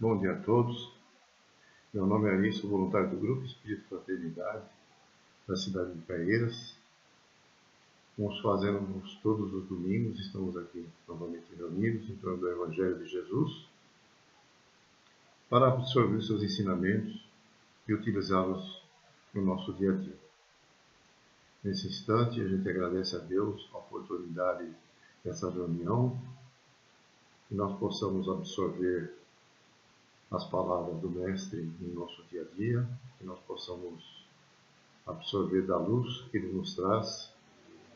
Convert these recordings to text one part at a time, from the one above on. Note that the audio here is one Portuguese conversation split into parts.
Bom dia a todos. Meu nome é Ari, sou voluntário do Grupo Espírito Fraternidade da cidade de Caieiras. Nós fazemos todos os domingos, estamos aqui novamente reunidos em torno do Evangelho de Jesus para absorver seus ensinamentos e utilizá-los no nosso dia a dia. Nesse instante, a gente agradece a Deus a oportunidade dessa reunião, que nós possamos absorver as palavras do Mestre em nosso dia a dia, que nós possamos absorver da luz que Ele nos traz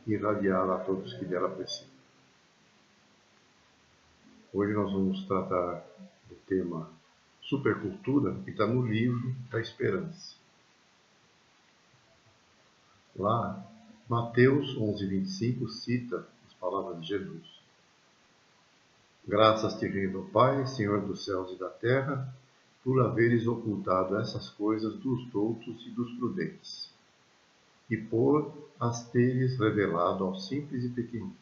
e irradiá-la a todos que dela precisam. Hoje nós vamos tratar do tema Supercultura, que está no livro da Esperança. Lá, Mateus 11:25 cita as palavras de Jesus. Graças te rendo, Pai, Senhor dos céus e da terra, por haveres ocultado essas coisas dos doutos e dos prudentes, e por as teres revelado aos simples e pequeninos.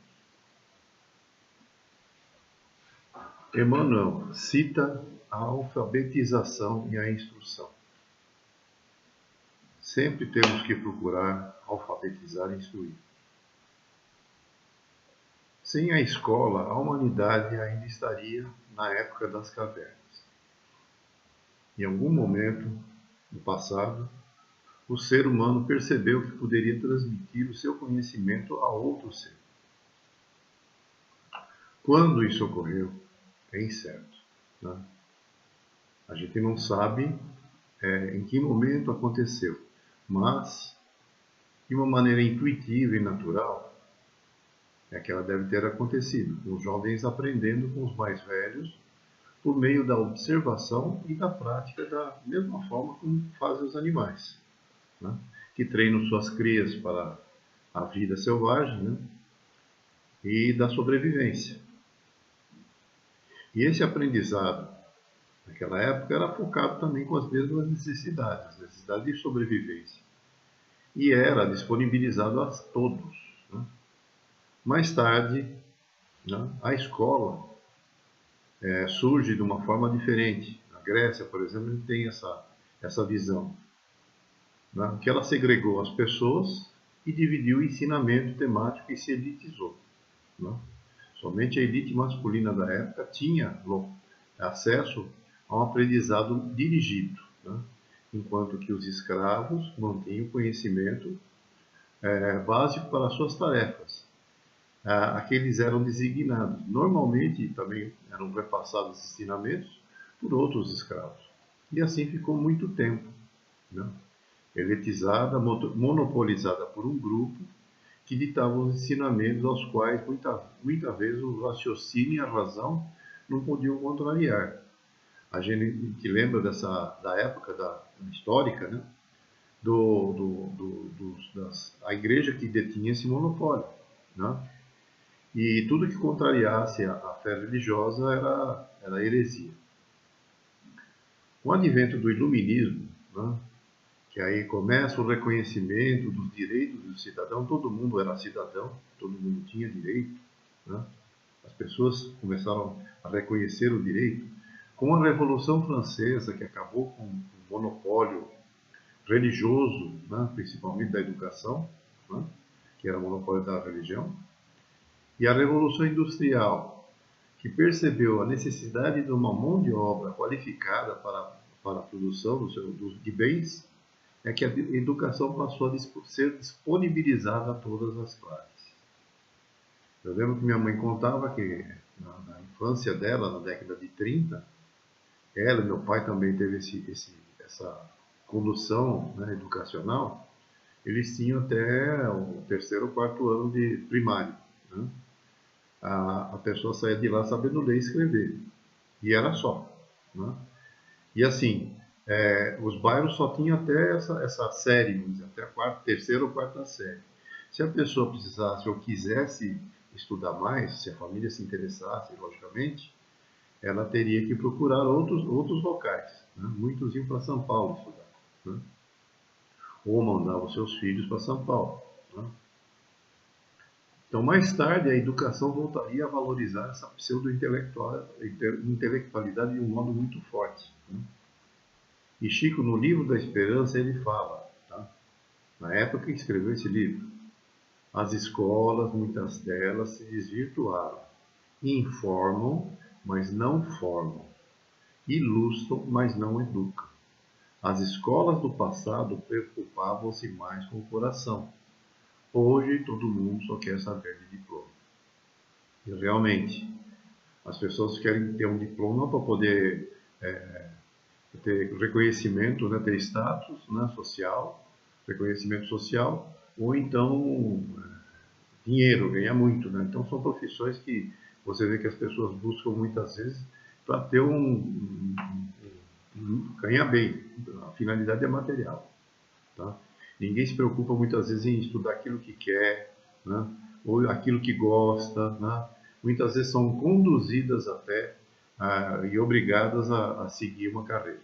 Emmanuel cita a alfabetização e a instrução. Sempre temos que procurar alfabetizar e instruir. Sem a escola, a humanidade ainda estaria na época das cavernas. Em algum momento, no passado, o ser humano percebeu que poderia transmitir o seu conhecimento a outro ser. Quando isso ocorreu, é incerto, né? A gente não sabe em que momento aconteceu, mas, de uma maneira intuitiva e natural, é que ela deve ter acontecido, com os jovens aprendendo com os mais velhos, por meio da observação e da prática da mesma forma como fazem os animais, né? Que treinam suas crias para a vida selvagem, né? E da sobrevivência. E esse aprendizado, naquela época, era focado também com as mesmas necessidades de sobrevivência. E era disponibilizado a todos, né? Mais tarde, né, a escola surge de uma forma diferente. Na Grécia, por exemplo, a gente tem essa visão, né, que ela segregou as pessoas e dividiu o ensinamento temático e se elitizou, né? Somente a elite masculina da época tinha acesso a um aprendizado dirigido, né, enquanto que os escravos mantinham o conhecimento básico para as suas tarefas. Aqueles eram designados. Normalmente também eram repassados os ensinamentos por outros escravos. E assim ficou muito tempo, né? Elitizada, monopolizada por um grupo que ditava os ensinamentos aos quais muitas vezes o raciocínio e a razão não podiam contrariar. A gente lembra da época histórica, né? A igreja que detinha esse monopólio, né? E tudo que contrariasse a fé religiosa era heresia. Com o advento do iluminismo, né, que aí começa o reconhecimento dos direitos do cidadão, todo mundo era cidadão, todo mundo tinha direito, né? As pessoas começaram a reconhecer o direito. Com a Revolução Francesa, que acabou com o monopólio religioso, né, principalmente da educação, né, que era o monopólio da religião, e a Revolução Industrial, que percebeu a necessidade de uma mão de obra qualificada para a produção de bens, é que a educação passou a ser disponibilizada a todas as classes. Eu lembro que minha mãe contava que na infância dela, na década de 30, ela e meu pai também teve essa condução, né, educacional. Eles tinham até o terceiro ou quarto ano de primário, né? A pessoa saía de lá sabendo ler e escrever. E era só, né? E assim, os bairros só tinham até essa série, vamos dizer, até a terceira ou quarta série. Se a pessoa precisasse ou quisesse estudar mais, se a família se interessasse, logicamente, ela teria que procurar outros locais, né? Muitos iam para São Paulo estudar, né? Ou mandavam seus filhos para São Paulo, né? Então, mais tarde, a educação voltaria a valorizar essa pseudo-intelectualidade de um modo muito forte. Né? E Chico, no livro da Esperança, ele fala, tá? Na época que escreveu esse livro, as escolas, muitas delas, se desvirtuaram. Informam, mas não formam. Ilustram, mas não educam. As escolas do passado preocupavam-se mais com o coração. Hoje todo mundo só quer saber de diploma. E realmente, as pessoas querem ter um diploma para poder ter reconhecimento, né, ter status, né, social, reconhecimento social, ou então dinheiro, ganhar muito. Né? Então são profissões que você vê que as pessoas buscam muitas vezes para ter ganhar bem. A finalidade é material. Tá? Ninguém se preocupa muitas vezes em estudar aquilo que quer, né? Ou aquilo que gosta. Né? Muitas vezes são conduzidas até e obrigadas a seguir uma carreira.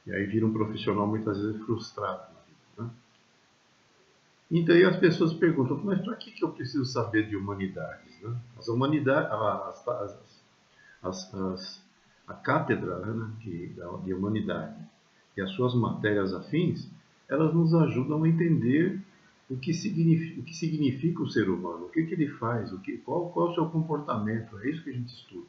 E aí vira um profissional muitas vezes frustrado na vida. Né? Então aí as pessoas perguntam, mas para que eu preciso saber de humanidades? Né? As humanidades, a cátedra, né, de humanidade e as suas matérias afins, elas nos ajudam a entender o que significa o ser humano, o que ele faz, qual é o seu comportamento, é isso que a gente estuda.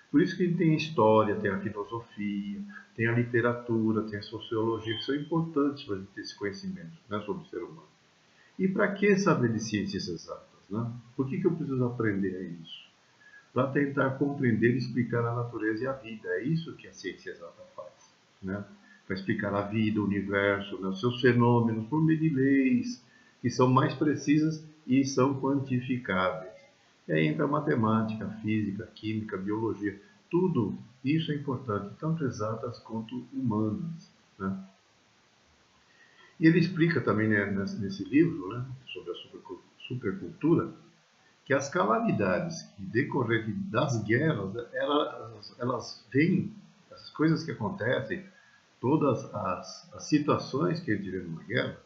Por isso que a gente tem a história, tem a filosofia, tem a literatura, tem a sociologia, que são importantes para a gente ter esse conhecimento, né, sobre o ser humano. E para que saber de ciências exatas? Né? Por que eu preciso aprender isso? Para tentar compreender e explicar a natureza e a vida. É isso que a ciência exata faz. Né? Para explicar a vida, o universo, né, os seus fenômenos, por meio de leis que são mais precisas e são quantificáveis. E aí entra a matemática, a física, a química, a biologia. Tudo isso é importante, tanto exatas quanto humanas. Né? E ele explica também, né, nesse livro, né, sobre a supercultura, que as calamidades que decorrem das guerras, elas vêm, as coisas que acontecem, todas as situações que a gente vê numa guerra,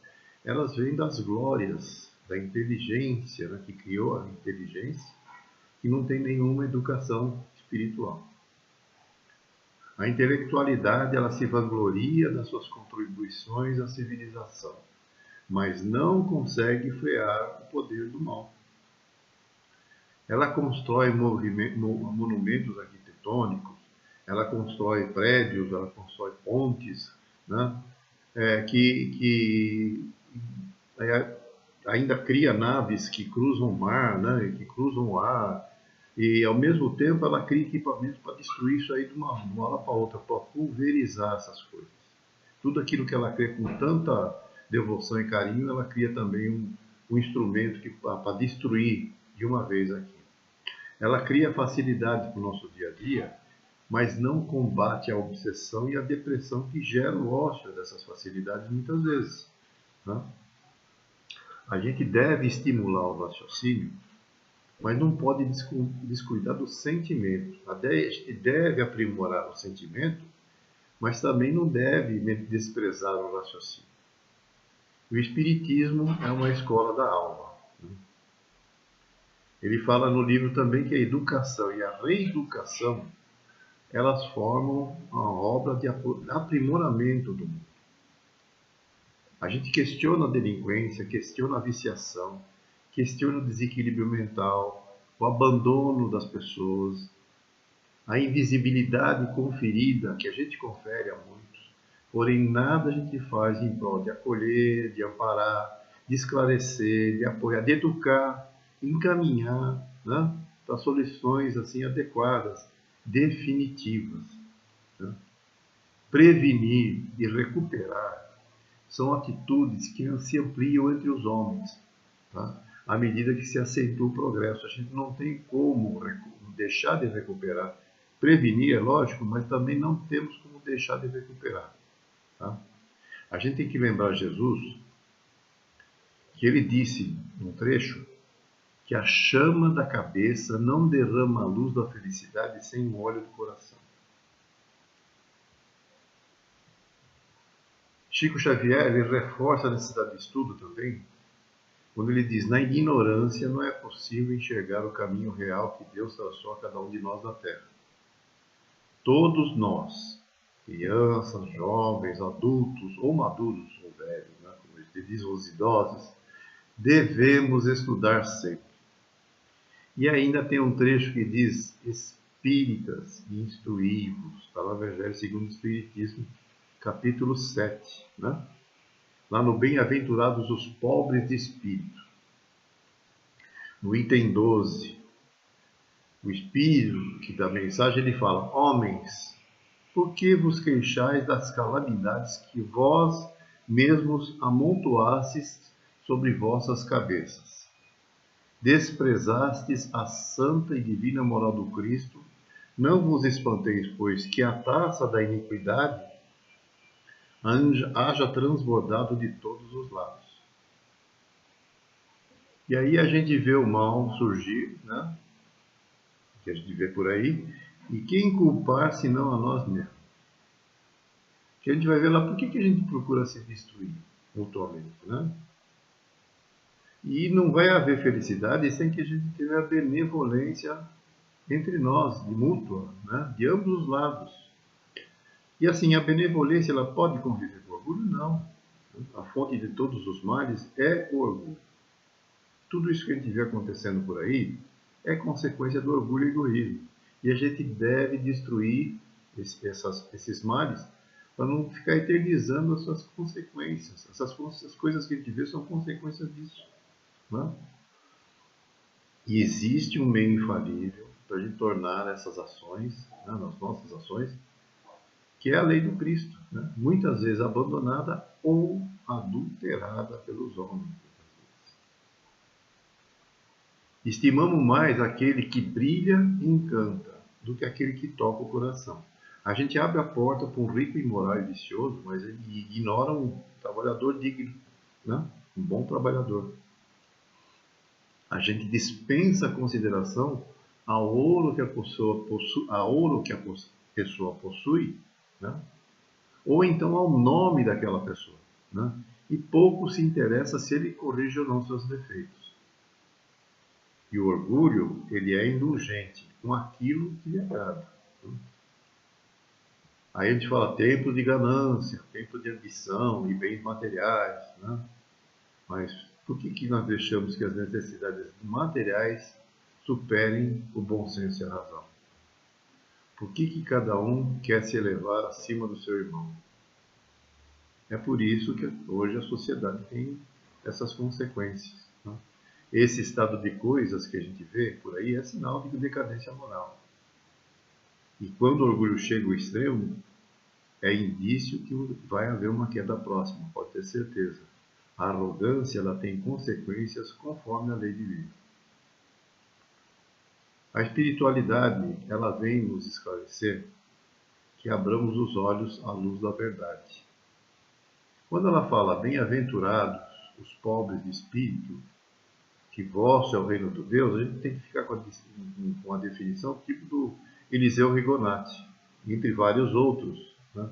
elas vêm das glórias da inteligência, né, que criou a inteligência, que não tem nenhuma educação espiritual. A intelectualidade, ela se vangloria das suas contribuições à civilização, mas não consegue frear o poder do mal. Ela constrói monumentos arquitetônicos, ela constrói prédios, ela constrói pontes, né? Que ainda cria naves que cruzam o mar, né? Que cruzam o ar, e ao mesmo tempo ela cria equipamentos para destruir isso aí de uma hora para outra, para pulverizar essas coisas. Tudo aquilo que ela cria com tanta devoção e carinho, ela cria também um instrumento para destruir de uma vez aqui. Ela cria facilidade para o nosso dia a dia, mas não combate a obsessão e a depressão que geram o ócio dessas facilidades muitas vezes. Né? A gente deve estimular o raciocínio, mas não pode descuidar do sentimento. A gente deve aprimorar o sentimento, mas também não deve desprezar o raciocínio. O Espiritismo é uma escola da alma. Ele fala no livro também que a educação e a reeducação, elas formam a obra de aprimoramento do mundo. A gente questiona a delinquência, questiona a viciação, questiona o desequilíbrio mental, o abandono das pessoas, a invisibilidade conferida que a gente confere a muitos. Porém, nada a gente faz em prol de acolher, de amparar, de esclarecer, de apoiar, de educar, encaminhar, né, para soluções assim adequadas, definitivas. Né? Prevenir e recuperar são atitudes que se ampliam entre os homens, tá? À medida que se acentua o progresso. A gente não tem como deixar de recuperar. Prevenir é lógico, mas também não temos como deixar de recuperar. Tá? A gente tem que lembrar Jesus, que ele disse num trecho, que a chama da cabeça não derrama a luz da felicidade sem o óleo do coração. Chico Xavier ele reforça a necessidade de estudo também, quando ele diz: na ignorância não é possível enxergar o caminho real que Deus traçou a cada um de nós na terra. Todos nós, crianças, jovens, adultos ou maduros ou velhos, né, como ele diz, os idosos, devemos estudar sempre. E ainda tem um trecho que diz: espíritas, instruí-vos. Está lá no Evangelho segundo o Espiritismo, capítulo 7, né? Lá no Bem-aventurados os pobres de espírito. No item 12, o Espírito que dá a mensagem, ele fala: homens, por que vos queixais das calamidades que vós mesmos amontoastes sobre vossas cabeças? Desprezastes a santa e divina moral do Cristo, não vos espanteis, pois, que a taça da iniquidade haja transbordado de todos os lados. E aí a gente vê o mal surgir, né? Que a gente vê por aí, e quem culpar senão a nós mesmos? Que a gente vai ver lá por que a gente procura se destruir mutuamente, né? E não vai haver felicidade sem que a gente tenha a benevolência entre nós, de mútua, né? De ambos os lados. E assim, a benevolência, ela pode conviver com o orgulho? Não. A fonte de todos os males é o orgulho. Tudo isso que a gente vê acontecendo por aí é consequência do orgulho e egoísmo. E a gente deve destruir esses males para não ficar eternizando as suas consequências. Essas coisas que a gente vê são consequências disso, né? E existe um meio infalível para a gente tornar essas ações, né, nas nossas ações, que é a lei do Cristo, né? Muitas vezes abandonada ou adulterada pelos homens. Estimamos mais aquele que brilha e encanta do que aquele que toca o coração. A gente abre a porta para um rico imoral e vicioso, mas ele ignora um trabalhador digno, né? Um bom trabalhador. A gente dispensa consideração ao ouro que a pessoa possui, né? Ou então ao nome daquela pessoa, né? E pouco se interessa se ele corrige ou não seus defeitos. E o orgulho, ele é indulgente com aquilo que lhe agrada. Aí a gente fala tempo de ganância, tempo de ambição e bens materiais, né? Mas por que nós deixamos que as necessidades materiais superem o bom senso e a razão? Por que cada um quer se elevar acima do seu irmão? É por isso que hoje a sociedade tem essas consequências, né? Esse estado de coisas que a gente vê por aí é sinal de decadência moral. E quando o orgulho chega ao extremo, é indício que vai haver uma queda próxima, pode ter certeza. A arrogância, ela tem consequências conforme a lei divina. A espiritualidade, ela vem nos esclarecer que abramos os olhos à luz da verdade. Quando ela fala, bem-aventurados os pobres de espírito, que vosso é o reino de Deus, a gente tem que ficar com a definição tipo do Eliseu Rigonati, entre vários outros, né?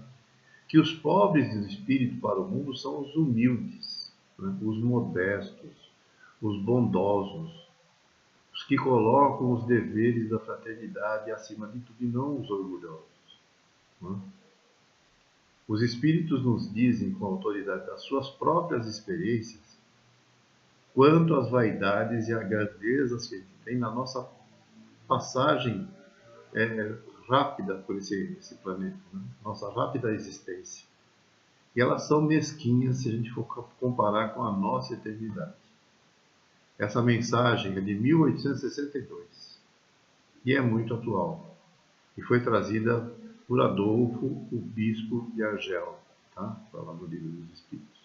Que os pobres de espírito para o mundo são os humildes, né? Os modestos, os bondosos, os que colocam os deveres da fraternidade acima de tudo e não os orgulhosos, né? Os espíritos nos dizem, com a autoridade das suas próprias experiências, quanto às vaidades e a grandezas que a gente tem na nossa passagem rápida por esse planeta, né? Nossa rápida existência. E elas são mesquinhas se a gente for comparar com a nossa eternidade. Essa mensagem é de 1862 e é muito atual. E foi trazida por Adolfo, o bispo de Argel, tá? Está lá no Livro dos Espíritos.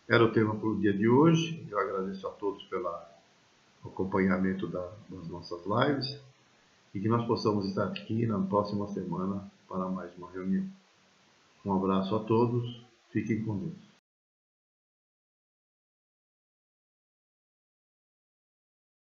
Era o tema para o dia de hoje. Eu agradeço a todos pelo acompanhamento das nossas lives e que nós possamos estar aqui na próxima semana para mais uma reunião. Um abraço a todos, fiquem com Deus.